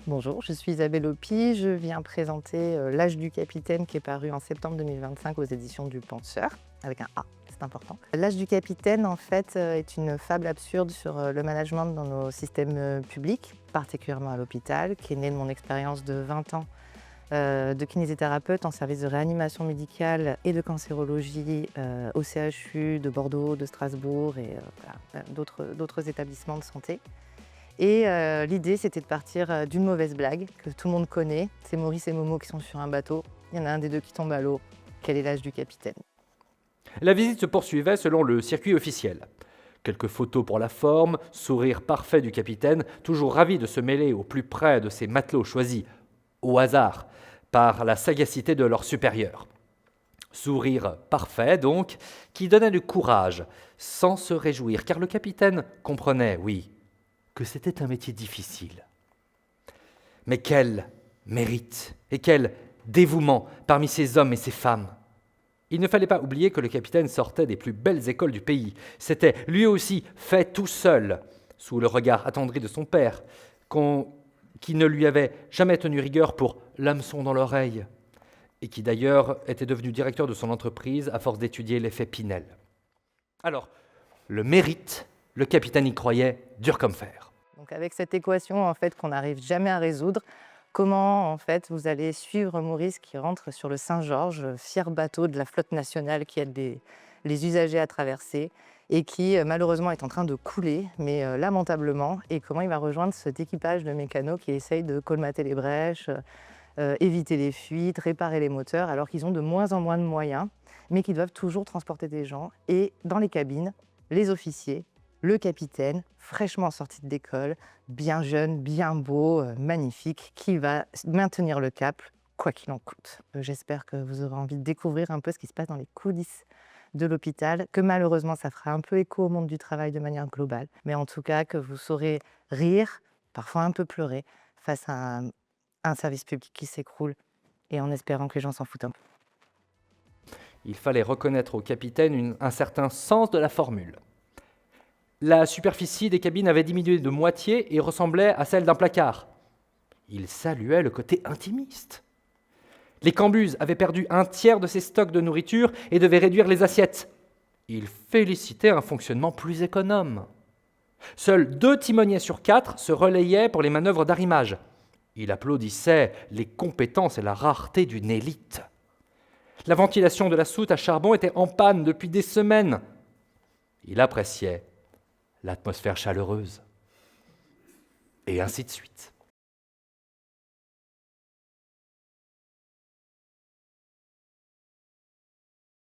Bonjour, je suis Isabelle Opie, je viens présenter L'âge du capitaine qui est paru en septembre 2025 aux éditions du Penseur, avec un A, c'est important. L'âge du capitaine en fait est une fable absurde sur le management dans nos systèmes publics, particulièrement à l'hôpital, qui est née de mon expérience de 20 ans de kinésithérapeute en service de réanimation médicale et de cancérologie au CHU de Bordeaux, de Strasbourg et d'autres établissements de santé. Et l'idée, c'était de partir d'une mauvaise blague que tout le monde connaît. C'est Maurice et Momo qui sont sur un bateau. Il y en a un des deux qui tombe à l'eau. Quel est l'âge du capitaine? La visite se poursuivait selon le circuit officiel. Quelques photos pour la forme, sourire parfait du capitaine, toujours ravi de se mêler au plus près de ces matelots choisis au hasard par la sagacité de leurs supérieurs. Sourire parfait donc, qui donnait du courage, sans se réjouir, car le capitaine comprenait, oui, que c'était un métier difficile. Mais quel mérite et quel dévouement parmi ces hommes et ces femmes! Il ne fallait pas oublier que le capitaine sortait des plus belles écoles du pays. C'était lui aussi fait tout seul, sous le regard attendri de son père, qui ne lui avait jamais tenu rigueur pour l'hameçon dans l'oreille, et qui d'ailleurs était devenu directeur de son entreprise à force d'étudier l'effet Pinel. Alors, le mérite, le capitaine y croyait dur comme fer. Donc avec cette équation en fait qu'on n'arrive jamais à résoudre, comment en fait vous allez suivre Maurice qui rentre sur le Saint-Georges, fier bateau de la flotte nationale qui aide les usagers à traverser et qui malheureusement est en train de couler, mais lamentablement, et comment il va rejoindre cet équipage de mécanos qui essayent de colmater les brèches, éviter les fuites, réparer les moteurs, alors qu'ils ont de moins en moins de moyens, mais qu'ils doivent toujours transporter des gens. Et dans les cabines, les officiers, le capitaine, fraîchement sorti d'école, bien jeune, bien beau, magnifique, qui va maintenir le cap, quoi qu'il en coûte. J'espère que vous aurez envie de découvrir un peu ce qui se passe dans les coulisses de l'hôpital, que malheureusement ça fera un peu écho au monde du travail de manière globale, mais en tout cas que vous saurez rire, parfois un peu pleurer, face à un service public qui s'écroule, et en espérant que les gens s'en foutent un peu. Il fallait reconnaître au capitaine un certain sens de la formule. La superficie des cabines avait diminué de moitié et ressemblait à celle d'un placard. Il saluait le côté intimiste. Les cambuses avaient perdu un tiers de ses stocks de nourriture et devaient réduire les assiettes. Il félicitait un fonctionnement plus économe. Seuls 2 timoniers sur 4 se relayaient pour les manœuvres d'arrimage. Il applaudissait les compétences et la rareté d'une élite. La ventilation de la soute à charbon était en panne depuis des semaines. Il appréciait l'atmosphère chaleureuse. Et ainsi de suite.